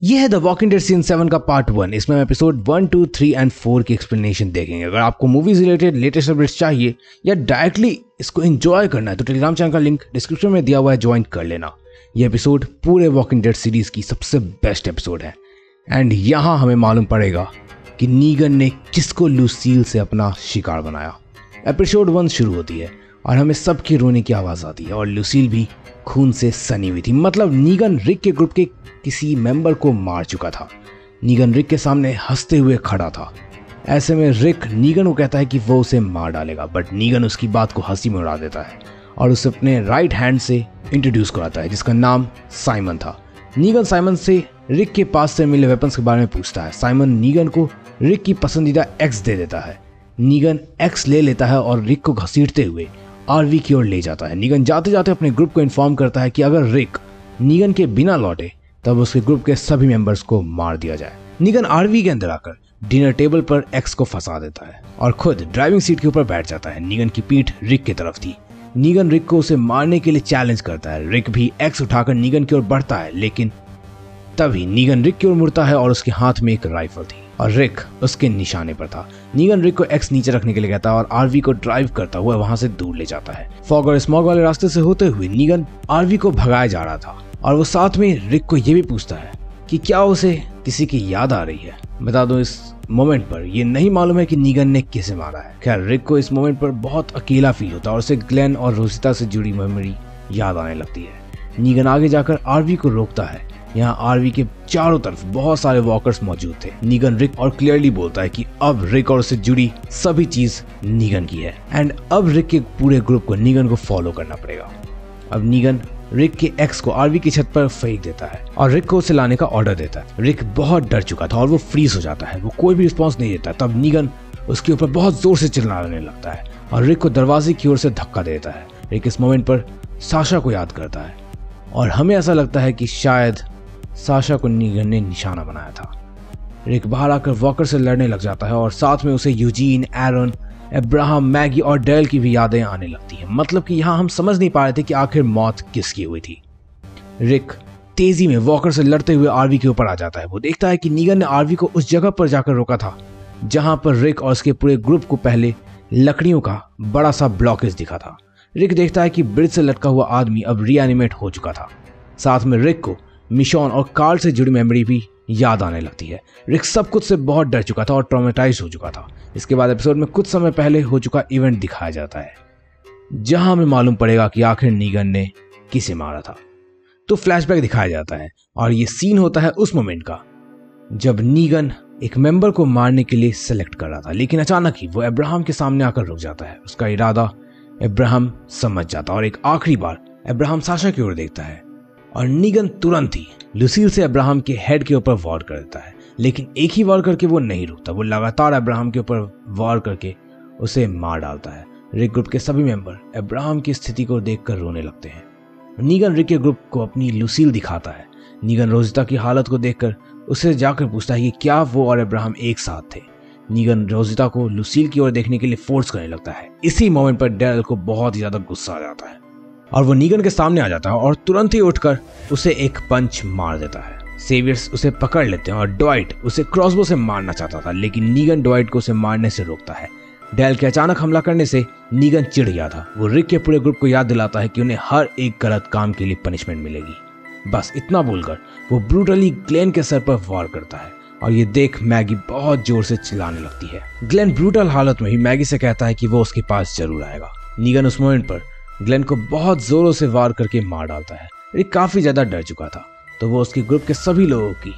ये है the walking dead season 7 का पार्ट 1। इसमें हम एपिसोड 1, 2, 3 एंड 4 की एक्सप्लेनेशन देखेंगे। अगर आपको मूवीज रिलेटेड लेटेस्ट अपडेट्स चाहिए या डायरेक्टली इसको एंजॉय करना है तो टेलीग्राम चैनल का लिंक डिस्क्रिप्शन में दिया हुआ है, ज्वाइन कर लेना। ये एपिसोड पूरे वॉकिंग डेड सीरीज की सबसे बेस्ट एपिसोड है। एंड यहाँ हमें मालूम पड़ेगा कि नीगन ने किसको लूसील से अपना शिकार बनाया। एपिसोड 1 शुरू होती है और हमें सबके रोने की आवाज आती है और लूसील भी खून से सनी हुई थी। मतलब नीगन रिक के ग्रुप के किसी मेंबर को मार चुका था। नीगन रिक के सामने हंसते हुए खड़ा था। ऐसे में रिक नीगन को कहता है कि वो उसे मार डालेगा, बट नीगन उसकी बात को हंसी में उड़ा देता है और उसे अपने राइट हैंड से इंट्रोड्यूस कराता है जिसका नाम साइमन था। नीगन साइमन से रिक के पास से मिले वेपन्स के बारे में पूछता है। साइमन नीगन को रिक की पसंदीदा एक्स दे देता है। नीगन एक्स ले लेता है और रिक को घसीटते हुए आरवी की ओर ले जाता है। नीगन जाते जाते अपने ग्रुप को इन्फॉर्म करता है कि अगर रिक नीगन के बिना लौटे तब उसके ग्रुप के सभी मेंबर्स को मार दिया जाए। नीगन आरवी के अंदर आकर डिनर टेबल पर एक्स को फंसा देता है और खुद ड्राइविंग सीट के ऊपर बैठ जाता है। नीगन की पीठ रिक की तरफ थी। नीगन रिक को उसे मारने के लिए चैलेंज करता है। रिक भी एक्स उठाकर नीगन की ओर बढ़ता है, लेकिन तभी नीगन रिक की ओर मुड़ता है और उसके हाथ में एक राइफल थी और रिक उसके निशाने पर था। नीगन रिक को एक्स नीचे रखने के लिए कहता है और आरवी को ड्राइव करता हुआ वहां से दूर ले जाता है। फॉग और स्मॉग वाले रास्ते से होते हुए नीगन आरवी को भगाया जा रहा था और वो साथ में रिक को ये भी पूछता है कि क्या उसे किसी की याद आ रही है। बता दो, इस मोमेंट पर ये नहीं मालूम है कि नीगन ने किसे मारा है। खैर, रिक को इस मोमेंट पर बहुत अकेला फील होता है और उसे ग्लेन और रोजिता से जुड़ी मेमोरी याद आने लगती है। नीगन आगे जाकर आरवी को रोकता है। यहाँ आरवी के चारों तरफ बहुत सारे वॉकर्स मौजूद थे। नीगन रिक और क्लियरली बोलता है कि अब रिक और उससे जुड़ी सभी चीज नीगन की है एंड अब रिक के पूरे ग्रुप को नीगन को फॉलो करना पड़ेगा। अब नीगन रिक के एक्स को आरवी की छत पर फेंक देता है और रिक को उसे लाने का ऑर्डर देता है। रिक बहुत डर चुका था और वो फ्रीज हो जाता है। वो कोई भी रिस्पॉन्स नहीं देता। तब नीगन उसके ऊपर बहुत जोर से चिल्लाने लगता है और रिक को दरवाजे की ओर से धक्का देता है। रिक इस मोमेंट पर साशा को याद करता है और हमें ऐसा लगता है कि शायद साशा को नीगन ने निशाना बनाया था। रिक बाहर आकर वॉकर से लड़ने लग जाता है और साथ में उसे यूजीन, एरन, अब्राहम, मैगी और डेल की भी यादें आने लगती हैं। मतलब कि यहाँ हम समझ नहीं पा रहे थे कि आखिर मौत किसकी हुई थी। रिक तेजी में वॉकर से लड़ते हुए आरवी के ऊपर आ जाता है। वो देखता है कि नीगन ने आरवी को उस जगह पर जाकर रोका था जहां पर रिक और उसके पूरे ग्रुप को पहले लकड़ियों का बड़ा सा ब्लॉकेज दिखा था। रिक देखता है कि ब्रिज से लटका हुआ आदमी अब रीएनिमेट हो चुका था। साथ में रिक को मिशॉन और कार्ल से जुड़ी मेमोरी भी याद आने लगती है। रिक सब कुछ से बहुत डर चुका था और ट्रॉमेटाइज हो चुका था। इसके बाद एपिसोड में कुछ समय पहले हो चुका इवेंट दिखाया जाता है जहां हमें मालूम पड़ेगा कि आखिर नीगन ने किसे मारा था। तो फ्लैशबैक दिखाया जाता है और ये सीन होता है उस मोमेंट का जब नीगन एक मेंबर को मारने के लिए सेलेक्ट कर रहा था, लेकिन अचानक ही वो अब्राहम के सामने आकर रुक जाता है। उसका इरादा अब्राहम समझ जाता और एक आखिरी बार अब्राहम साशा की ओर देखता है और नीगन तुरंत ही लूसील से अब्राहम के हेड के ऊपर वार कर देता है। लेकिन एक ही वार करके वो नहीं रुकता। वो लगातार अब्राहम के ऊपर वार करके उसे मार डालता है। रिक ग्रुप के सभी मेंबर अब्राहम की स्थिति को देखकर रोने लगते हैं। नीगन रिक के ग्रुप को अपनी लूसील दिखाता है। नीगन रोजिता की हालत को देखकर उससे जाकर पूछता है कि क्या वो और अब्राहम एक साथ थे। नीगन रोजिता को लूसील की ओर देखने के लिए फोर्स करने लगता है। इसी मोमेंट पर डेल को बहुत ही ज्यादा गुस्सा आ जाता है और वो नीगन के सामने आ जाता है और तुरंत ही उठकर उसे एक पंच मार देता है। सेवियर्स उसे पकड़ लेते हैं और डॉइट उसे क्रॉसबो से मारना चाहता था, लेकिन नीगन डॉइट को उसे मारने से रोकता है। डेल के अचानक हमला करने से नीगन चिढ़ गया था। वो रिक के पूरे ग्रुप को याद दिलाता है कि उन्हें हर एक गलत काम के लिए पनिशमेंट मिलेगी। बस इतना बोलकर वो ब्रूटली ग्लेन के सर पर वार करता है और ये देख मैगी बहुत जोर से चिल्लाने लगती है। ग्लेन ब्रूटल हालत में ही मैगी से कहता है कि वो उसके पास जरूर आएगा। नीगन उस मोमेंट पर ग्लेन को बहुत जोरों से वार करके मार डालता है। रिक काफी ज्यादा डर चुका था तो वो उसके ग्रुप के सभी लोगों की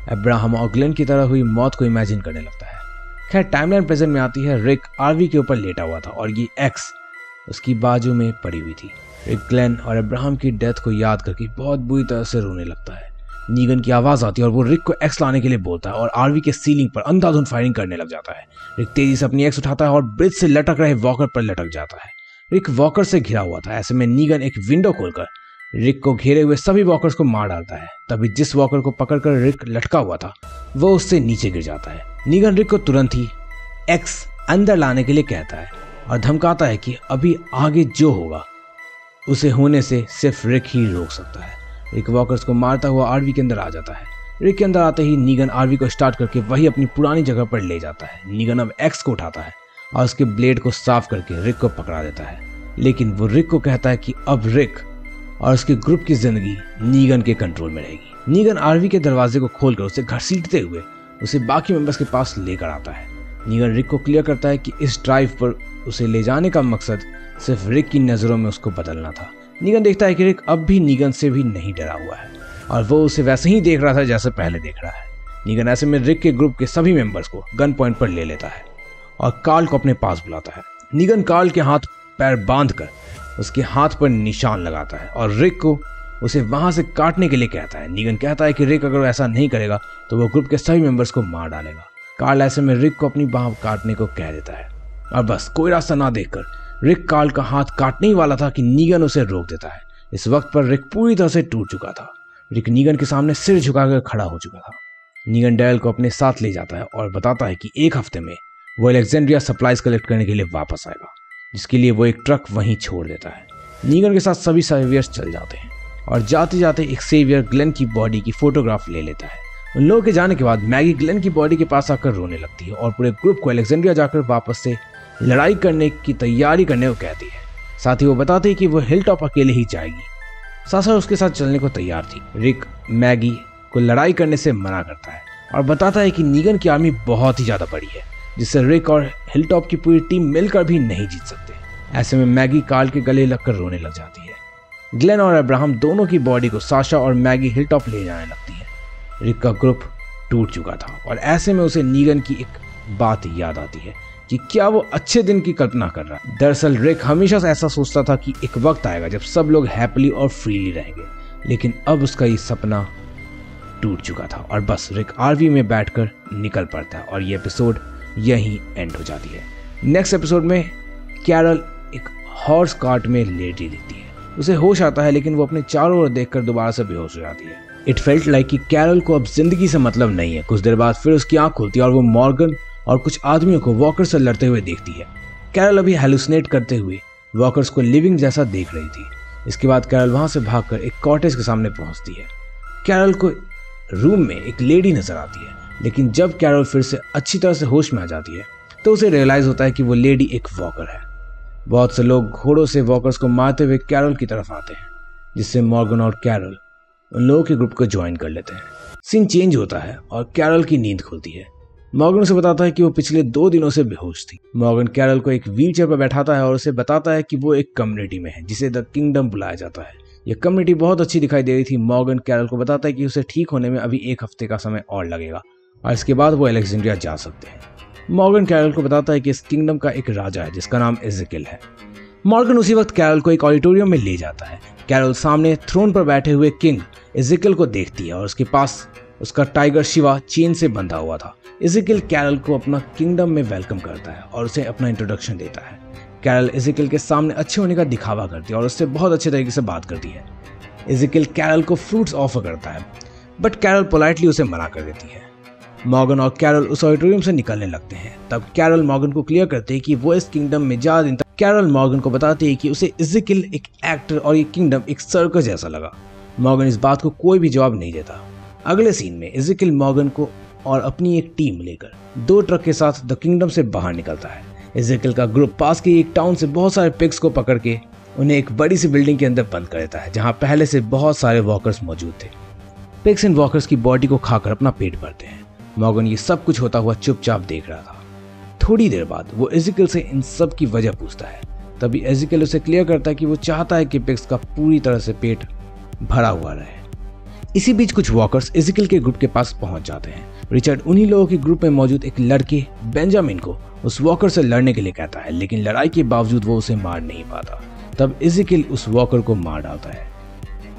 अब्राहम और ग्लेन की तरह हुई मौत को इमेजिन करने लगता है। खैर, टाइमलाइन प्रेजेंट में आती है। रिक आरवी के ऊपर लेटा हुआ था और ये एक्स उसकी बाजू में पड़ी हुई थी। रिक ग्लेन और अब्राहम की डेथ को याद करके बहुत बुरी तरह से रोने लगता है। नीगन की आवाज आती है और वो रिक को एक्स लाने के लिए बोलता है और आरवी के सीलिंग पर अंधाधुंध फायरिंग करने लग जाता है। रिक तेजी से अपनी एक्स उठाता है और ब्रिज से लटक रहे वॉकर पर लटक जाता है। रिक वॉकर से घिरा हुआ था। ऐसे में नीगन एक विंडो खोलकर रिक को घेरे हुए सभी वॉकर्स को मार डालता है। तभी जिस वॉकर को पकड़कर रिक लटका हुआ था वो उससे नीचे गिर जाता है। नीगन रिक को तुरंत ही एक्स अंदर लाने के लिए कहता है और धमकाता है कि अभी आगे जो होगा उसे होने से सिर्फ रिक ही रोक सकता है। रिक वॉकर्स को मारता हुआ आरवी के अंदर आ जाता है। रिक के अंदर आते ही नीगन आरवी को स्टार्ट करके वही अपनी पुरानी जगह पर ले जाता है। नीगन अब एक्स को उठाता है और उसके ब्लेड को साफ करके रिक को पकड़ा देता है, लेकिन वो रिक को कहता है कि अब रिक और उसके ग्रुप की जिंदगी नीगन के कंट्रोल में रहेगी। नीगन आरवी के दरवाजे को खोलकर उसे घसीटते हुए उसे बाकी मेंबर्स के पास लेकर आता है। नीगन रिक को क्लियर करता है कि इस ड्राइव पर उसे ले जाने का मकसद सिर्फ रिक की नज़रों में उसको बदलना था। नीगन देखता है कि रिक अब भी नीगन से भी नहीं डरा हुआ है और वो उसे वैसे ही देख रहा था जैसे पहले देख रहा है। नीगन ऐसे में रिक के ग्रुप के सभी मेंबर्स को गन पॉइंट पर ले लेता है और कार्ल को अपने पास बुलाता है। नीगन कार्ल के हाथ पैर बांधकर उसके हाथ पर निशान लगाता है और रिक को उसे वहां से काटने के लिए कहता है। नीगन कहता है कि रिक अगर ऐसा नहीं करेगा तो वो ग्रुप के सभी मेंबर्स को मार डालेगा। कार्ल ऐसे में रिक को अपनी बाह काटने को कह देता है और बस कोई रास्ता ना देखकर रिक कार्ल का हाथ काटने ही वाला था कि नीगन उसे रोक देता है। इस वक्त पर रिक पूरी तरह से टूट चुका था। रिक नीगन के सामने सिर झुकाकर खड़ा हो चुका था। नीगन डैरेल को अपने साथ ले जाता है और बताता है कि एक हफ्ते में वो अलेक्जेंड्रिया सप्लाईज कलेक्ट करने के लिए वापस आएगा, जिसके लिए वो एक ट्रक वहीं छोड़ देता है। नीगन के साथ सभी सेवियर्स चल जाते हैं और जाते जाते एक सेवियर ग्लेन की बॉडी की फोटोग्राफ ले लेता है। उन लोगों के जाने के बाद मैगी ग्लेन की बॉडी के पास आकर रोने लगती है और पूरे ग्रुप को अलेक्जेंड्रिया जाकर वापस से लड़ाई करने की तैयारी करने को कहती है। साथ ही वो बताती है कि वो हिल टॉप अकेले ही जाएगी। सासा उसके साथ चलने को तैयार थी। रिक मैगी को लड़ाई करने से मना करता है और बताता है कि नीगन की आर्मी बहुत ही ज्यादा बड़ी है, जिससे रिक और हिल टॉप की पूरी टीम मिलकर भी नहीं जीत सकते। ऐसे में मैगी कार्ल के गले लगकर रोने लग जाती है। ग्लेन और अब्राहम दोनों की बॉडी को साशा और मैगी हिल टॉप ले जाने लगती है। रिक का ग्रुप टूट चुका था और ऐसे में उसे नीगन की एक बात याद आती है कि क्या वो अच्छे दिन की कल्पना कर रहा है। दरअसल रिक हमेशा से ऐसा सोचता था कि एक वक्त आएगा जब सब लोग हैप्पीली और फ्रीली रहेंगे, लेकिन अब उसका ये सपना टूट चुका था और बस रिक आरवी में बैठकर निकल पड़ता है और ये एपिसोड यहीं एंड हो जाती है। नेक्स्ट एपिसोड में कैरल एक हॉर्स कार्ट में लेटी दिखती है। उसे होश आता है, लेकिन वो अपने चारों ओर देखकर दोबारा से बेहोश हो जाती है। इट फेल्ट लाइक कि कैरल को अब जिंदगी से मतलब नहीं है। कुछ देर बाद फिर उसकी आंख खुलती है और वो मॉर्गन और कुछ आदमियों को वॉकर से लड़ते हुए देखती है। कैरल अभी हेलुसिनेट करते हुए वॉकर्स को लिविंग जैसा देख रही थी। इसके बाद कैरल वहां से भागकर एक कॉटेज के सामने पहुंचती है। कैरल को रूम में एक लेडी नजर आती है, लेकिन जब कैरल फिर से अच्छी तरह से होश में आ जाती है तो उसे रियलाइज होता है कि वो लेडी एक वॉकर है। बहुत से लोग घोड़ों से वॉकर्स को मारते हुए कैरल की तरफ आते हैं, जिससे मॉर्गन और कैरल उन लोगों के ग्रुप को ज्वाइन कर लेते हैं। सीन चेंज होता है और कैरल की नींद खुलती है। मॉर्गन उसे बताता है कि वो पिछले 2 दिनों से बेहोश थी। मॉर्गन कैरल को एक व्हीलचेयर पर बैठाता है और उसे बताता है कि वो एक कम्युनिटी में है जिसे द किंगडम बुलाया जाता है। यह कम्युनिटी बहुत अच्छी दिखाई दे रही थी। मॉर्गन कैरल को बताता है कि उसे ठीक होने में अभी 1 हफ्ते का समय और लगेगा और इसके बाद वो अलेक्जेंड्रिया जा सकते हैं। मॉर्गन कैरल को बताता है कि इस किंगडम का एक राजा है जिसका नाम एजेकिल है। मॉर्गन उसी वक्त कैरल को एक ऑडिटोरियम में ले जाता है। कैरल सामने थ्रोन पर बैठे हुए किंग एजेकिल को देखती है और उसके पास उसका टाइगर शिवा चेन से बंधा हुआ था। एजेकिल कैरल को अपना किंगडम में वेलकम करता है और उसे अपना इंट्रोडक्शन देता है। कैरल एजेकिल के सामने अच्छे होने का दिखावा करती है और उससे बहुत अच्छे तरीके से बात करती है। एजेकिल कैरल को फ्रूट्स ऑफर करता है, बट कैरल पोलाइटली उसे मना कर देती है। मॉर्गन और कैरल उस ऑडिटोरियम से निकलने लगते हैं। तब कैरल मॉर्गन को क्लियर करते हैं कि वो इस किंगडम में ज्यादा दिन तक। कैरल मॉर्गन को बताती है कि उसे एजेकिल एक एक्टर और ये किंगडम एक सर्कस जैसा लगा। मॉर्गन इस बात को कोई भी जवाब नहीं देता। अगले सीन में एजेकिल मॉर्गन को और अपनी एक टीम लेकर 2 ट्रक के साथ द किंगडम से बाहर निकलता है। एजेकिल का ग्रुप पास के एक टाउन से बहुत सारे पिग्स को पकड़ के उन्हें एक बड़ी सी बिल्डिंग के अंदर बंद कर देता है, जहां पहले से बहुत सारे वॉकर्स मौजूद थे। पिग्स इन वॉकर्स की बॉडी को खाकर अपना पेट भरते हैं। मॉर्गन ये सब कुछ होता हुआ चुपचाप देख रहा था। थोड़ी देर बाद वो एजेकिल से इन सब की वजह पूछता है। तभी एजेकिल उसे क्लियर करता है कि वो चाहता है कि पिग्स का पूरी तरह से पेट भरा हुआ रहे। इसी बीच कुछ वॉकर्स एजेकिल के ग्रुप के पास पहुंच जाते हैं। रिचर्ड उन्हीं लोगों के ग्रुप में मौजूद एक लड़के बेंजामिन को उस वॉकर से लड़ने के लिए कहता है, लेकिन लड़ाई के बावजूद वो उसे मार नहीं पाता। तब एजेकिल उस वॉकर को मार डालता है।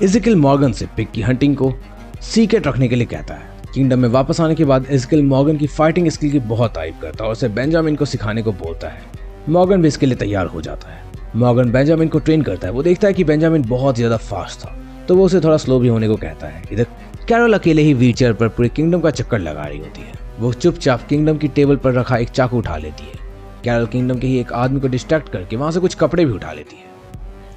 एजेकिल मॉर्गन से पिग की हंटिंग को सीक्रेट रखने के लिए कहता है। किंगडम में वापस आने के बाद एजेकिल मॉर्गन की फाइटिंग स्किल की बहुत तारीफ करता है और उसे बेंजामिन को सिखाने को बोलता है। मॉर्गन भी इसके लिए तैयार हो जाता है। मॉर्गन बेंजामिन को ट्रेन करता है। वो देखता है कि बेंजामिन बहुत ज्यादा फास्ट था, तो वो उसे थोड़ा स्लो भी होने को कहता है। इधर कैरल अकेले ही व्हीलचेयर पर पूरे किंगडम का चक्कर लगा रही होती है। वो चुपचाप किंगडम की टेबल पर रखा एक चाकू उठा लेती है। कैरल किंगडम के ही एक आदमी को डिस्ट्रैक्ट करके वहां से कुछ कपड़े भी उठा लेती है।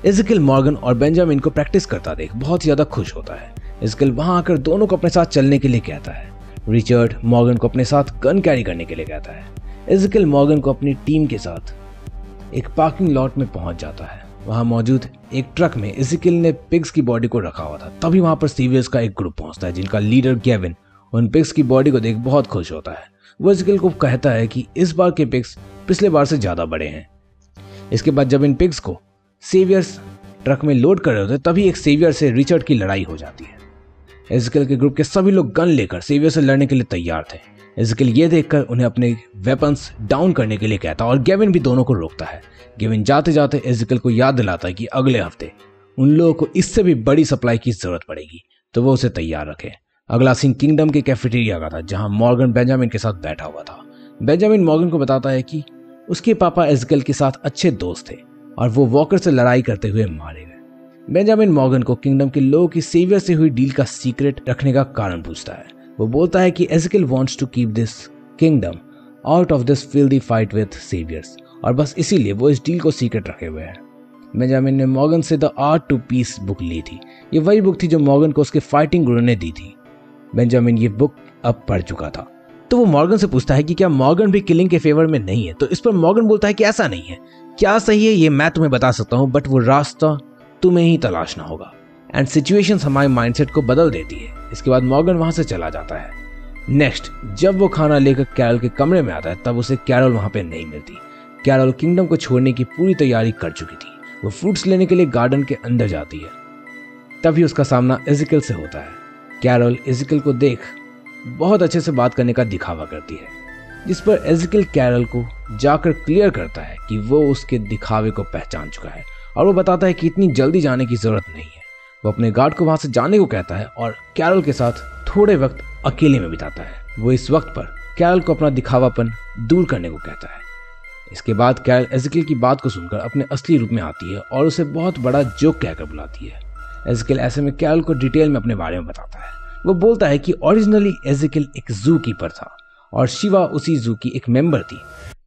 एजेकिल मॉर्गन और बेंजामिन को प्रैक्टिस करता देख बहुत ज्यादा खुश होता है। एज़ेकियल वहां आकर दोनों को अपने साथ चलने के लिए कहता है। रिचर्ड मॉर्गन को अपने साथ गन कैरी करने के लिए कहता है। एज़ेकियल मॉर्गन को अपनी टीम के साथ एक पार्किंग लॉट में पहुंच जाता है। वहां मौजूद एक ट्रक में एज़ेकियल ने पिग्स की बॉडी को रखा हुआ था। तभी वहां पर सीवियर्स का एक ग्रुप पहुंचता है, जिनका लीडर गेविन उन पिग्स की बॉडी को देख बहुत खुश होता है। वो एज़ेकियल को कहता है कि इस बार के पिग्स पिछले बार से ज्यादा बड़े हैं। इसके बाद जब इन पिग्स को सेवियर्स ट्रक में लोड कर रहे होते तभी एक सेवियर से रिचर्ड की लड़ाई हो जाती है। एज़ेकियल के ग्रुप के सभी लोग गन लेकर सेवियर से लड़ने के लिए तैयार थे। एज़ेकियल ये देखकर उन्हें अपने वेपन्स डाउन करने के लिए कहता है और गेविन भी दोनों को रोकता है। गेविन जाते जाते एज़ेकियल को याद दिलाता है कि अगले हफ्ते उन लोगों को इससे भी बड़ी सप्लाई की जरूरत पड़ेगी, तो वो उसे तैयार रखे। अगला सीन किंगडम के कैफेटेरिया का था, जहां मॉर्गन बेंजामिन के साथ बैठा हुआ था। बेंजामिन मॉर्गन को बताता है कि उसके पापा एज़ेकियल के साथ अच्छे दोस्त थे और वो वॉकर से लड़ाई करते हुए मारे गए। बेंजामिन मॉर्गन को किंगडम के लोगों की सेवियर से हुई डील का सीक्रेट रखने का कारण पूछता है। वो बोलता है कि Ezekiel wants to keep this kingdom out of this filthy fight with saviours, और बस इसीलिए वो इस डील को सीक्रेट रखे हुए हैं। बेंजामिन ने मॉर्गन से the art to peace book ली थी। ये वही बुक थी जो मॉर्गन को उसके फाइटिंग गुरु ने दी थी। बेंजामिन ये बुक अब पढ़ चुका था, तो वो मॉर्गन से पूछता है कि क्या मॉर्गन भी किलिंग के फेवर में नहीं है। तो इस पर मॉर्गन बोलता है कि ऐसा नहीं है, क्या सही है ये मैं तुम्हें बता सकता हूँ, बट वो रास्ता तुम्हें ही तलाशना होगा। एंड सिचुएशंस हमारे माइंडसेट को बदल देती है। इसके बाद मॉर्गन वहां से चला जाता है। नेक्स्ट जब वो खाना लेकर कैरल के कमरे में आता है तब उसे कैरल वहां पे नहीं मिलती। कैरल किंगडम को छोड़ने की पूरी तैयारी कर चुकी थी। वो फ्रूट्स लेने के लिए गार्डन के अंदर जाती है, तभी उसका सामना एज़ेकियल से होता है। कैरल एज़ेकियल को देख बहुत अच्छे से बात करने का दिखावा करती है, जिस पर एज़ेकियल कैरल को जाकर क्लियर करता है कि वो उसके दिखावे को पहचान चुका है और वो बताता है कि इतनी जल्दी जाने की जरूरत नहीं है। वो अपने गार्ड को वहां से जाने को कहता है और कैरल के साथ थोड़े वक्त अकेले में बिताता है। वो इस वक्त पर कैरल को अपना दिखावापन दूर करने को कहता है। इसके बाद कैरल एज़ेकियल की बात को सुनकर अपने असली रूप में आती है और उसे बहुत बड़ा जोक कहकर बुलाती है। एज़ेकियल ऐसे में कैरल को डिटेल में अपने बारे में बताता है। वो बोलता है कि ओरिजिनली एज़ेकियल एक जू कीपर था और शिवा उसी जू की एक मेंबर थी।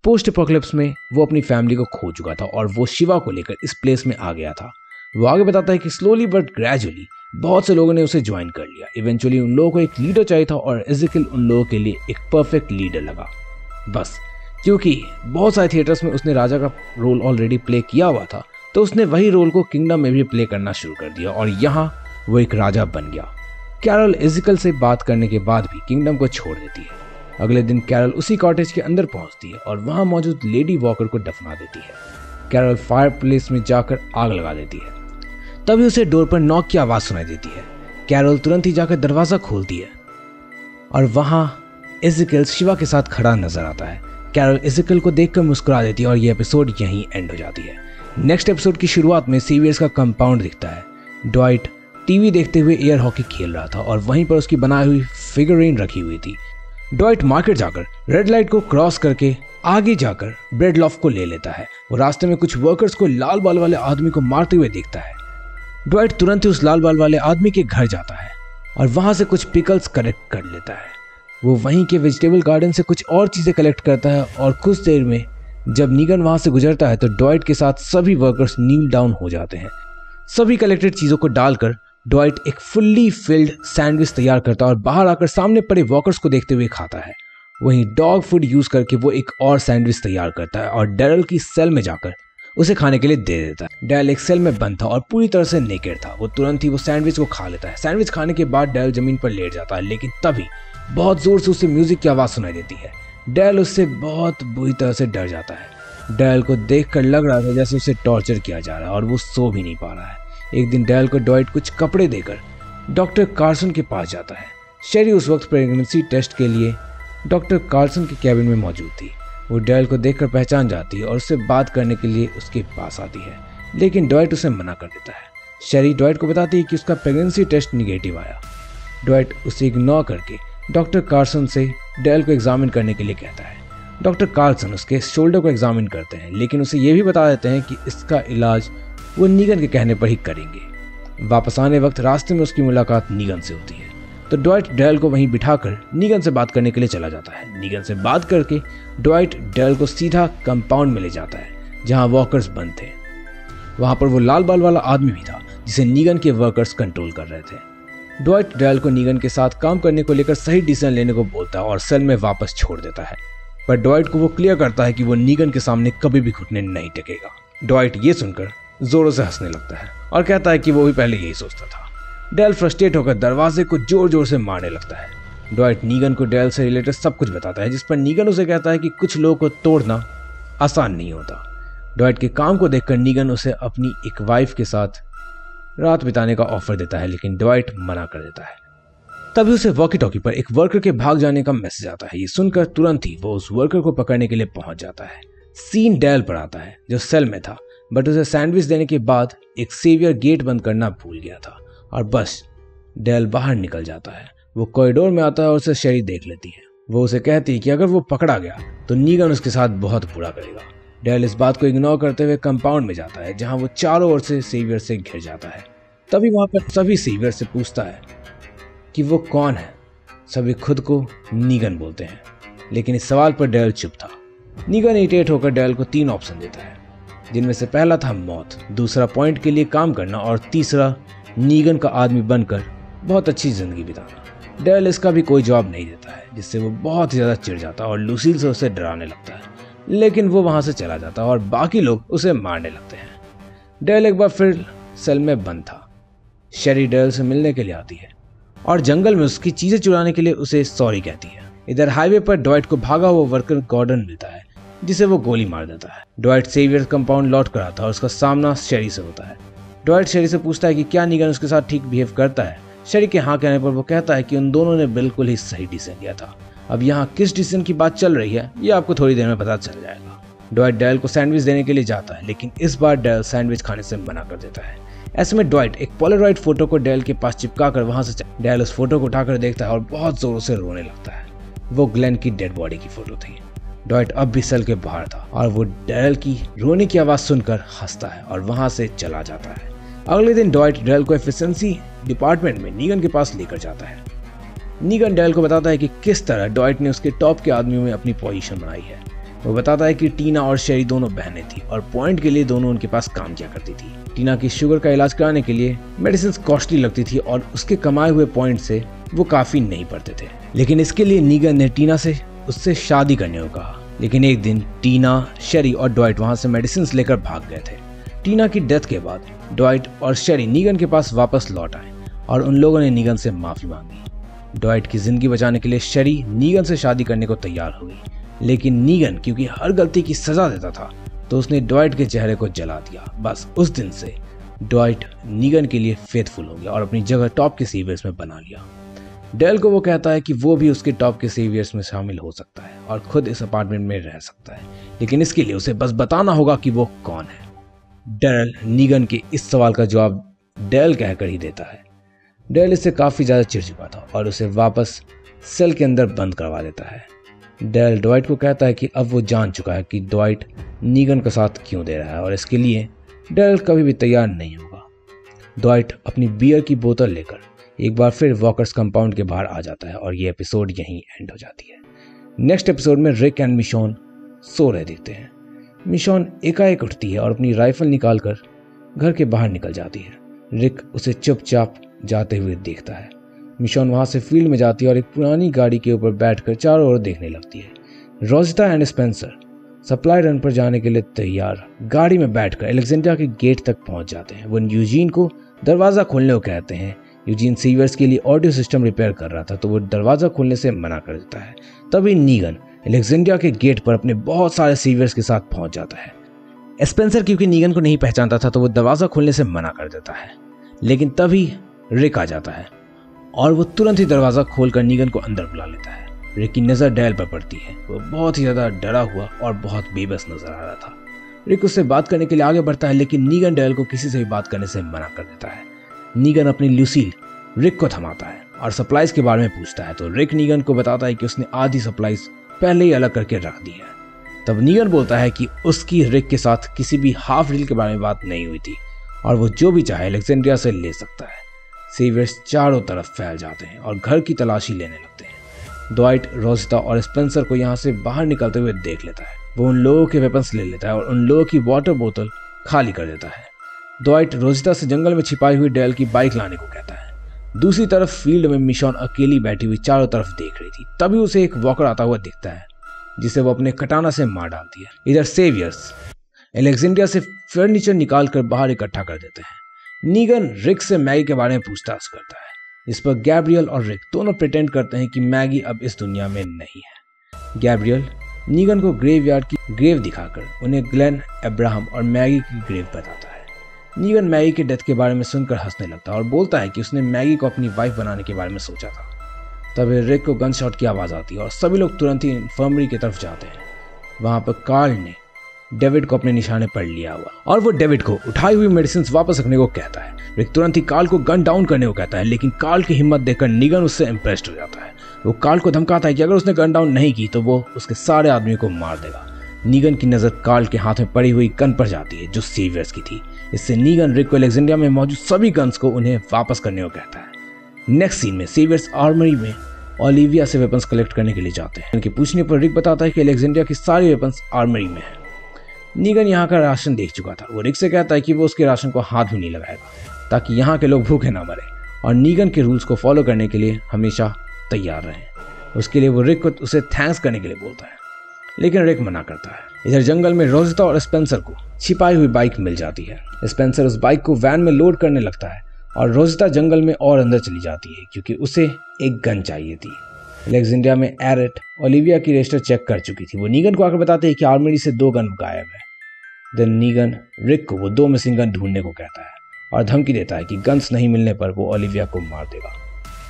पोस्ट एपोकलिप्स में वो अपनी फैमिली को खो चुका था और वो शिवा को लेकर इस प्लेस में आ गया था। वो आगे बताता है कि स्लोली बट ग्रेजुअली बहुत से लोगों ने उसे ज्वाइन कर लिया। इवेंचुअली उन लोगों को एक लीडर चाहिए था और एज़ेकियल उन लोगों के लिए एक परफेक्ट लीडर लगा। बस क्योंकि बहुत सारे थिएटर्स में उसने राजा का रोल ऑलरेडी प्ले किया हुआ था, तो उसने वही रोल को किंगडम में भी प्ले करना शुरू कर दिया और यहाँ वो एक राजा बन गया। कैरल एज़ेकियल से बात करने के बाद भी किंगडम को छोड़ देती है। अगले दिन कैरल उसी कॉटेज के अंदर पहुंचती है और वहां मौजूद लेडी वॉकर को दफना देती है। कैरल फायर प्लेस में जाकर आग लगा देती है। तभी उसे डोर पर नॉक की आवाज सुनाई देती है। कैरल तुरंत ही जाकर दरवाजा खोलती है और वहां एज़ेकियल शिवा के साथ खड़ा नजर आता है। कैरल एज़ेकियल को देखकर मुस्कुरा देती है और ये एपिसोड यहीं एंड हो जाती है। नेक्स्ट एपिसोड की शुरुआत में सीवियर्स का कंपाउंड दिखता है। ड्वाइट टीवी देखते हुए एयर हॉकी खेल रहा था और वहीं पर उसकी बनाई हुई फिगरिन रखी हुई थी। ड्वाइट मार्केट जाकर रेड लाइट को क्रॉस करके आगे जाकर ब्रेड लॉफ को ले लेता है। वो रास्ते में कुछ वर्कर्स को लाल बाल वाले आदमी को मारते हुए देखता है। ड्वाइट तुरंत ही उस लाल बाल वाले आदमी के घर जाता है और वहां से कुछ पिकल्स कलेक्ट कर लेता है। वो वहीं के वेजिटेबल गार्डन से कुछ और चीजें कलेक्ट करता है और कुछ देर में जब नीगन वहां से गुजरता है तो ड्वाइट के साथ सभी वर्कर्स नील डाउन हो जाते हैं। सभी कलेक्टेड चीजों को डालकर ड्वाइट एक फुल्ली फिल्ड सैंडविच तैयार करता है और बाहर आकर सामने पड़े वॉकर्स को देखते हुए खाता है। वहीं डॉग फूड यूज करके वो एक और सैंडविच तैयार करता है और डैरल की सेल में जाकर उसे खाने के लिए दे देता है। डैरल एक सेल में बंद था और पूरी तरह से नेकेड था। वो तुरंत ही वो सैंडविच को खा लेता है। सैंडविच खाने के बाद डैरल जमीन पर लेट जाता है, लेकिन तभी बहुत जोर से उसे म्यूजिक की आवाज सुनाई देती है। डैरल उससे बहुत बुरी तरह से डर जाता है। डैरल को देखकर लग रहा था जैसे उसे टॉर्चर किया जा रहा है और वो सो भी नहीं पा रहा है। एक दिन डैरल को ड्वाइट कुछ कपड़े देकर डॉक्टर कार्सन के पास जाता है। शेरी उस वक्त प्रेगनेंसी टेस्ट के लिए डॉक्टर कार्सन के कैबिन में मौजूद थी। वो डैरल को देखकर पहचान जाती है और उससे बात करने के लिए उसके पास आती है, लेकिन ड्वाइट उसे मना कर देता है। शेरी ड्वाइट को बताती है कि उसका प्रेगनेंसी टेस्ट निगेटिव आया। ड्वाइट उसे इग्नोर करके डॉक्टर कार्सन से डैरल को एग्जामिन करने के लिए कहता है। डॉक्टर कार्सन उसके शोल्डर को एग्जामिन करते हैं, लेकिन उसे ये भी बता देते हैं कि इसका इलाज वो नीगन के कहने पर ही करेंगे। वापस आने वक्त रास्ते में उसकी मुलाकात नीगन से होती है, तो ड्वाइट डैरल को वहीं बिठाकर नीगन से बात करने के लिए चला जाता है। नीगन से बात करके ड्वाइट डैरल को सीधा कंपाउंड में ले जाता है जहां वॉकर्स बंद थे। वहां पर वो लाल बाल वाला आदमी भी था जिसे नीगन के वर्कर्स कंट्रोल कर रहे थे। ड्वाइट डेल को नीगन के साथ काम करने को लेकर सही डिसीजन लेने को बोलता है और सेल में वापस छोड़ देता है, पर ड्वाइट को वो क्लियर करता है कि वो नीगन के सामने कभी भी घुटने नहीं टेकेगा। ड्वाइट ये सुनकर जोरों से हंसने लगता है और कहता है कि वो भी पहले यही सोचता था। डेल फ्रस्ट्रेट होकर दरवाजे को जोर जोर से मारने लगता है। ड्वाइट नीगन को डेल से रिलेटेड सब कुछ बताता है, जिस पर नीगन उसे कहता है कि कुछ लोगों को तोड़ना आसान नहीं होता। ड्वाइट के काम को देखकर नीगन उसे अपनी एक वाइफ के साथ रात बिताने का ऑफर देता है, लेकिन ड्वाइट मना कर देता है। तभी उसे वॉकी टॉकी पर एक वर्कर के भाग जाने का मैसेज आता है। ये सुनकर तुरंत ही वो उस वर्कर को पकड़ने के लिए पहुंच जाता है। सीन डेल पर आता है जो सेल में था, बट उसे सैंडविच देने के बाद एक सेवियर गेट बंद करना भूल गया था और बस डेल बाहर निकल जाता है। वो कॉरिडोर में आता है और उसे शेरी देख लेती है। वो उसे कहती है कि अगर वो पकड़ा गया तो नीगन उसके साथ बहुत बुरा करेगा। डेल इस बात को इग्नोर करते हुए कंपाउंड में जाता है, जहां वो चारों ओर से सेवियर से घिर जाता है। तभी वहां पर सभी सेवियर से पूछता है कि वो कौन है। सभी खुद को नीगन बोलते हैं, लेकिन इस सवाल पर डेल चुप था। नीगन इरिटेट होकर डेल को 3 ऑप्शन देता है, जिनमें से पहला था मौत, दूसरा पॉइंट के लिए काम करना और तीसरा नीगन का आदमी बनकर बहुत अच्छी जिंदगी बिताना। डेल इसका भी कोई जवाब नहीं देता है, जिससे वो बहुत ज्यादा चिढ़ जाता है और लूसील से उसे डराने लगता है, लेकिन वो वहां से चला जाता है और बाकी लोग उसे मारने लगते हैं। डेल एक बार फिर सेल में बंद था। शेरी डेल से मिलने के लिए आती है और जंगल में उसकी चीजें चुराने के लिए उसे सॉरी कहती है। इधर हाईवे पर ड्वाइट को भागा हुआ वर्कर गॉर्डन मिलता है, जिसे वो गोली मार देता है। ड्वाइट सेवियर कंपाउंड लौट कर आता है और उसका सामना शेरी से होता है। ड्वाइट शेरी से पूछता है कि क्या नीगन उसके साथ ठीक बिहेव करता है। शेरी के हाँ कहने पर वो कहता है कि उन दोनों ने बिल्कुल ही सही डिसीजन लिया था। अब यहाँ किस डिसीजन की बात चल रही है ये आपको थोड़ी देर में पता चल जाएगा। ड्वाइट डेल को सैंडविच देने के लिए जाता है, लेकिन इस बार डेल सैंडविच खाने से मना कर देता है। ऐसे में ड्वाइट एक पोलरॉइड फोटो को डेल के पास चिपका कर वहां से डेल उस फोटो को उठाकर देखता है और बहुत जोरों से रोने लगता है। वो ग्लेन की डेड बॉडी की फोटो थी। ड्वाइट अब भी सेल के बाहर था और वो डेल की रोने की आवाज सुनकर हंसता है और वहां से चला जाता है। अगले दिन ड्वाइट डेल को एफिशिएंसी डिपार्टमेंट में नीगन के पास लेकर जाता है। नीगन डेल को बताता है कि किस तरह ड्वाइट ने उसके टॉप के आदमियों में अपनी पोजीशन बनाई है। वो बताता है कि टीना और शेरी दोनों बहनें थी और पॉइंट के लिए दोनों उनके पास काम किया करती थी। टीना की शुगर का इलाज कराने के लिए मेडिसिन कॉस्टली लगती थी और उसके कमाए हुए पॉइंट से वो काफी नहीं पड़ते थे, लेकिन इसके लिए नीगन ने टीना से उससे शादी करने को कहा। लेकिन एक दिन टीना, शेरी और ड्वाइट वहां से मेडिसिन लेकर भाग गए थे। टीना की डेथ के बाद ड्वाइट और शेरी नीगन के पास वापस लौट आए और उन लोगों ने नीगन से माफी मांगी। ड्वाइट की जिंदगी बचाने के लिए शेरी नीगन से शादी करने को तैयार हो गई, लेकिन नीगन क्योंकि हर गलती की सजा देता था तो उसने ड्वाइट के चेहरे को जला दिया। बस उस दिन से ड्वाइट नीगन के लिए फेथफुल हो गया और अपनी जगह टॉप के सेवियर्स में बना लिया। डेल को वो कहता है कि वो भी उसके टॉप के सेवियर्स में शामिल हो सकता है और खुद इस अपार्टमेंट में रह सकता है, लेकिन इसके लिए उसे बस बताना होगा कि वो कौन है। डेल नीगन के इस सवाल का जवाब डेल कहकर ही देता है। डेल इससे काफी ज्यादा चिढ़ चुका था और उसे वापस सेल के अंदर बंद करवा देता है। डेल ड्वाइट को कहता है कि अब वो जान चुका है कि ड्वाइट नीगन का साथ क्यों दे रहा है और इसके लिए डेल कभी भी तैयार नहीं होगा। ड्वाइट अपनी बियर की बोतल लेकर एक बार फिर वॉकर्स कंपाउंड के बाहर आ जाता है और ये एपिसोड यहीं एंड हो जाती है। नेक्स्ट एपिसोड में रिक एंड मिशॉन सो रहे दिखते हैं। मिशॉन एकाएक उठती है और अपनी राइफल निकालकर घर के बाहर निकल जाती है। रिक उसे चुपचाप जाते हुए देखता है। मिशॉन वहां से फील्ड में जाती है और एक पुरानी गाड़ी के ऊपर बैठकर चारों ओर देखने लगती है। Rosita and Spencer supply run पर जाने के लिए तैयार गाड़ी में बैठकर अलेक्जेंड्रिया के गेट तक पहुंच जाते हैं। वो यूजीन को दरवाजा खोलने को कहते हैं। यूजीन सीवर्स के लिए ऑडियो सिस्टम रिपेयर कर रहा था तो वो दरवाजा खोलने से मना कर देता है। तभी नीगन अलेक्जेंड्रिया के गेट पर अपने बहुत सारे सीवर्स के साथ पहुंच जाता है। स्पेंसर क्योंकि नीगन को नहीं पहचानता था तो वो दरवाजा खोलने से मना कर देता है, लेकिन तभी रिक आ जाता है और वो तुरंत ही दरवाजा खोलकर नीगन को अंदर बुला लेता है। रिक की नजर डेल पर पड़ती है। वो बहुत ही ज्यादा डरा हुआ और बहुत बेबस नजर आ रहा था। रिक उससे बात करने के लिए आगे बढ़ता है, लेकिन नीगन डेल को किसी से भी बात करने से मना कर देता है। नीगन अपनी लूसील रिक को थमाता है और सप्लाईज के बारे में पूछता है तो रिक नीगन को बताता है कि उसने आधी सप्लाईज पहले ही अलग करके रख दी है। तब नीगन बोलता है कि उसकी रिक के साथ किसी भी हाफ डील के बारे में बात नहीं हुई थी और वो जो भी चाहे अलेक्जेंड्रिया से ले सकता है। सेवियर्स चारों तरफ फैल जाते हैं और घर की तलाशी लेने लगते हैं। ड्वाइट, रोजिता और स्पेंसर को यहाँ से बाहर निकलते हुए देख लेता है। वो उन लोगों के वेपन्स ले लेता है और उन लोगों की वाटर बोतल खाली कर देता है। ड्वाइट रोजिता से जंगल में छिपाई हुई डेल की बाइक लाने को कहता है। दूसरी तरफ फील्ड में मिशॉन अकेली बैठी हुई चारों तरफ देख रही थी। तभी उसे एक वॉकर आता हुआ दिखता है जिसे वो अपने कटाना से मार डालती है। इधर सेवियर्स अलेक्जेंड्रिया से फर्नीचर निकालकर बाहर इकट्ठा कर देते हैं। नीगन रिक से मैगी के बारे में पूछताछ करता है, जिस पर गैब्रियल और रिक दोनों प्रिटेंड करते हैं कि मैगी अब इस दुनिया में नहीं है। गैब्रियल नीगन को ग्रेवयार्ड की ग्रेव दिखाकर उन्हें ग्लेन, अब्राहम और मैगी की ग्रेव बताता है। नीगन मैगी के डेथ के बारे में सुनकर हंसने लगता है और बोलता है कि उसने मैगी को अपनी वाइफ बनाने के बारे में सोचा था। तभी रिक को गन शॉट की आवाज़ आती है और सभी लोग तुरंत ही इन्फर्मरी की तरफ जाते हैं। वहाँ पर कार्ल ने डेविड को अपने निशाने पर लिया हुआ और वो डेविड को उठाई हुई मेडिसिन वापस रखने को कहता है। रिक तुरंत ही कार्ल को गन डाउन करने को कहता है, लेकिन कार्ल की हिम्मत देखकर नीगन उससे इम्प्रेस्ड हो जाता है। वो कार्ल को धमकाता है कि अगर उसने गन डाउन नहीं की तो वो उसके सारे आदमियों को मार देगा। नीगन की नज़र कार्ल के हाथ में पड़ी हुई गन पर जाती है जो सेवियर्स की थी। इससे नीगन रिक को अलेक्जेंड्रिया में मौजूद सभी गन्स को उन्हें वापस करने को कहता है। नेक्स्ट सीन में सेवियर्स आर्मरी में ओलिविया से वेपन्स कलेक्ट करने के लिए जाते हैं। उनके पूछने पर रिक बताता है कि अलेक्जेंड्रिया की सारी वेपन्स आर्मरी में है। नीगन यहाँ का राशन देख चुका था। वो रिक से कहता है कि वो उसके राशन को हाथ भी नहीं लगाएगा ताकि यहाँ के लोग भूखे ना मरे और नीगन के रूल्स को फॉलो करने के लिए हमेशा तैयार रहें। उसके लिए वो रिक को उसे थैंक्स करने के लिए बोलता है, लेकिन रिक मना करता है। इधर जंगल में रोजिता और स्पेंसर को छिपाई हुई बाइक मिल जाती है। स्पेंसर उस बाइक को वैन में लोड करने लगता है और रोजिता जंगल में और अंदर चली जाती है क्योंकि उसे एक गन चाहिए थी। अलेक्जेंड्रिया में एरेट ओलिविया की रजिस्टर चेक कर चुकी थी। वो नीगन को आकर बताते हैं कि आर्मरी से 2 गन गायब है। देन नीगन रिक को वो 2 मिसिंग गन ढूंढने को कहता है और धमकी देता है कि गन्स नहीं मिलने पर वो ओलिविया को मार देगा।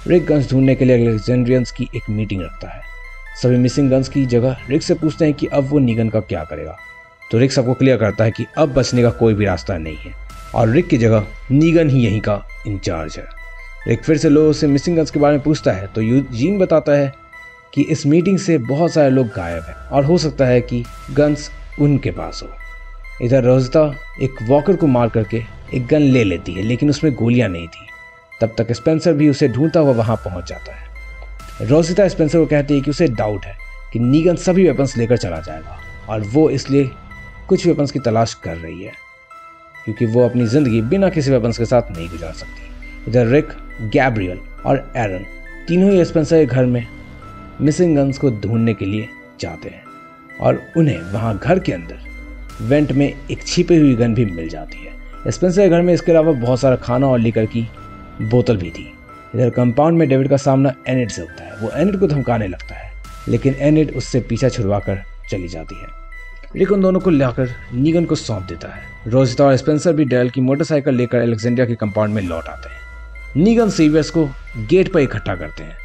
रिक गन्स ढूंढने के लिए अलेक्जेंड्रियंस की एक मीटिंग रखता है। सभी मिसिंग गन्स की जगह रिक से पूछते हैं कि अब वो नीगन का क्या करेगा। तो रिक सबको क्लियर करता है कि अब बचने का कोई भी रास्ता नहीं है और रिक की जगह नीगन ही यहीं का इंचार्ज है। रिक फिर से लोगों से मिसिंग गन्स के बारे में पूछता है तो यूजीन बताता है कि इस मीटिंग से बहुत सारे लोग गायब हैं और हो सकता है कि गन्स उनके पास हो। इधर रोजिता एक वॉकर को मार करके एक गन ले लेती है, लेकिन उसमें गोलियां नहीं थी। तब तक स्पेंसर भी उसे ढूंढता हुआ वहां पहुंच जाता है। रोजिता स्पेंसर को कहती है कि उसे डाउट है कि नीगन सभी वेपन्स लेकर चला जाएगा और वो इसलिए कुछ वेपन्स की तलाश कर रही है क्योंकि वो अपनी ज़िंदगी बिना किसी वेपन्स के साथ नहीं गुजार सकती। इधर रिक, गैब्रियल और एरन तीनों ही स्पेंसर के घर में मिसिंग गन्स को ढूंढने के लिए जाते हैं और उन्हें वहाँ घर के अंदर वेंट में एक छिपी हुई गन भी मिल जाती है। स्पेंसर के घर में इसके अलावा बहुत सारा खाना और लीकर की बोतल भी थी। इधर कंपाउंड में डेविड का सामना एनिड से होता है। वो एनिड को धमकाने लगता है, लेकिन एनिड उससे पीछा छुड़वाकर चली जाती है। रिक उन दोनों को लाकर नीगन को सौंप देता है। रोजिता और स्पेंसर भी डेल की मोटरसाइकिल लेकर अलेक्जेंड्रिया के कंपाउंड में लौट आते हैं। नीगन सेवियर्स को गेट पर इकट्ठा करते हैं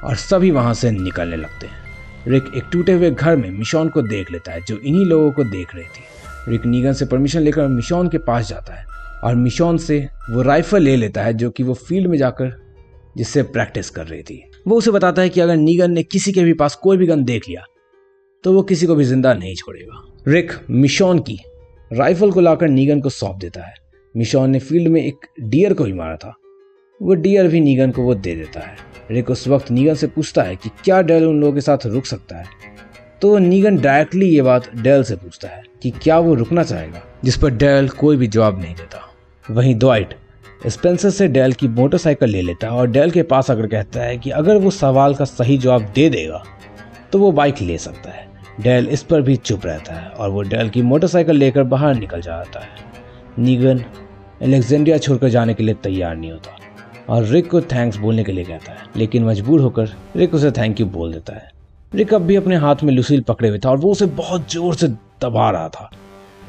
और सभी वहां से निकलने लगते हैं। रिक एक टूटे हुए घर में मिशॉन को देख लेता है जो इन्हीं लोगों को देख रही थी। रिक नीगन से परमिशन लेकर मिशॉन के पास जाता है और मिशॉन से वो राइफल ले लेता है जो कि वो फील्ड में जाकर जिससे प्रैक्टिस कर रही थी। वो उसे बताता है कि अगर नीगन ने किसी के भी पास कोई भी गन देख लिया तो वो किसी को भी जिंदा नहीं छोड़ेगा। रिक मिशॉन की राइफल को लाकर नीगन को सौंप देता है। मिशॉन ने फील्ड में एक डियर को भी मारा था, वो डियर भी नीगन को वो दे देता है। रिक उस वक्त नीगन से पूछता है कि क्या डेल उन लोगों के साथ रुक सकता है, तो नीगन डायरेक्टली ये बात डेल से पूछता है कि क्या वो रुकना चाहेगा, जिस पर डेल कोई भी जवाब नहीं देता। वहीं द्वाइट स्पेंसर से डेल की मोटरसाइकिल ले लेता है और डेल के पास आकर कहता है कि अगर वो सवाल का सही जवाब दे देगा तो वो बाइक ले सकता है। डेल इस पर भी चुप रहता है और वो डेल की मोटरसाइकिल लेकर बाहर निकल जाता है। नीगन अलेक्जेंड्रिया छोड़कर जाने के लिए तैयार नहीं होता और रिक को थैंक्स बोलने के लिए कहता है, लेकिन मजबूर होकर रिक उसे थैंक यू बोल देता है। रिक अब भी अपने हाथ में लुसील पकड़े हुए था और वो उसे बहुत जोर से दबा रहा था।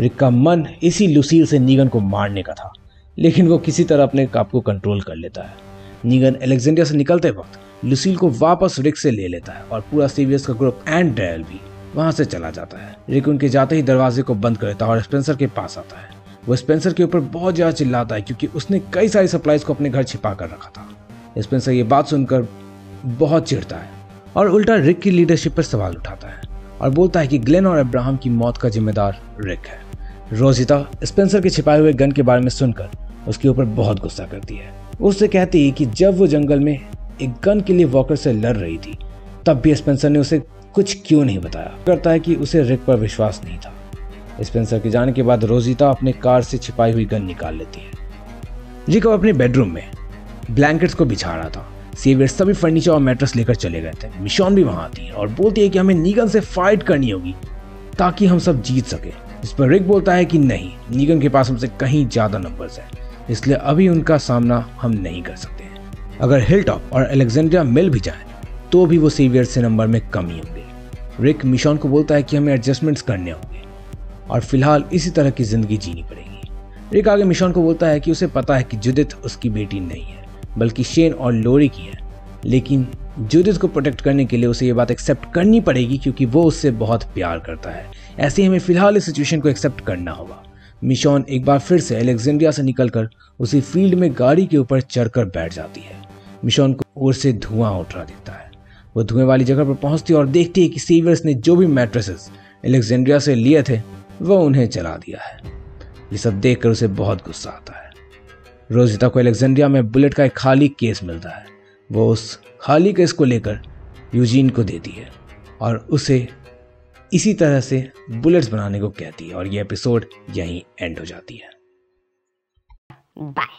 रिक का मन इसी लुसील से नीगन को मारने का था, लेकिन वो किसी तरह अपने आप को कंट्रोल कर लेता है। नीगन अलेक्जेंड्रिया से निकलते वक्त लुसील को वापस रिक से ले लेता है और पूरा सीवियर्स का ग्रुप एंड डेल भी वहां से चला जाता है। रिक उनके जाते ही दरवाजे को बंद कर देता है और स्पेंसर के पास आता है। वो स्पेंसर के ऊपर बहुत ज्यादा चिल्लाता है क्योंकि उसने कई सारी सप्लाईज को अपने घर छिपा कर रखा था। स्पेंसर ये बात सुनकर बहुत चिढ़ता है और उल्टा रिक की लीडरशिप पर सवाल उठाता है और बोलता है कि ग्लेन और अब्राहम की मौत का जिम्मेदार रिक है। रोजिता स्पेंसर के छिपाए हुए गन के बारे में सुनकर उसके ऊपर बहुत गुस्सा करती है। वो उससे कहती है कि जब वो जंगल में एक गन के लिए वॉकर से लड़ रही थी तब भी स्पेंसर ने उसे कुछ क्यों नहीं बताया। करता है कि उसे रिक पर विश्वास नहीं था। स्पेंसर के जाने के बाद रोजिता अपने कार से छिपाई हुई गन निकाल लेती है। रिक अपने बेडरूम में ब्लैंकेट्स को बिछा रहा था। सेवियर सभी फर्नीचर और मैट्रेस लेकर चले गए थे। मिशॉन भी वहां आती है और बोलती है कि हमें नीगन से फाइट करनी होगी ताकि हम सब जीत सके। इस पर रिक बोलता है कि नहीं, नीगन के पास हमसे कहीं ज्यादा नंबर्स हैं, इसलिए अभी उनका सामना हम नहीं कर सकते हैं। अगर हिलटॉप और अलेक्जेंड्रिया मिल भी जाए तो भी वो सेवियर से नंबर में कम ही होंगे। रिक मिशॉन को बोलता है कि हमें एडजस्टमेंट्स करने होंगे और फिलहाल इसी तरह की जिंदगी जीनी पड़ेगी। रिक आगे मिशॉन को बोलता है कि उसे पता है कि जुडिथ उसकी बेटी नहीं है बल्कि शेन और लोरी की है, लेकिन जुडिथ को प्रोटेक्ट करने के लिए उसे ये बात एक्सेप्ट करनी पड़ेगी क्योंकि वो उससे बहुत प्यार करता है। ऐसे ही हमें फिलहाल इस सिचुएशन को एक्सेप्ट करना होगा। मिशॉन एक बार फिर से अलेक्जेंड्रिया से निकलकर उसी फील्ड में गाड़ी के ऊपर चढ़कर बैठ जाती है। मिशॉन को ओर से धुआं उठ रहा दिखता है। वो धुएं वाली जगह पर पहुंचती है और देखती है कि सेवियर्स ने जो भी मैट्रेसेस अलेक्जेंड्रिया से लिए थे वो उन्हें जला दिया है। ये सब देखकर उसे बहुत गुस्सा आता है। रोजिता को अलेक्जेंड्रिया में बुलेट का एक खाली केस मिलता है। वो उस खाली केस को लेकर यूजीन को देती है और उसे इसी तरह से बुलेट्स बनाने को कहती है और ये एपिसोड यहीं एंड हो जाती है। बाय।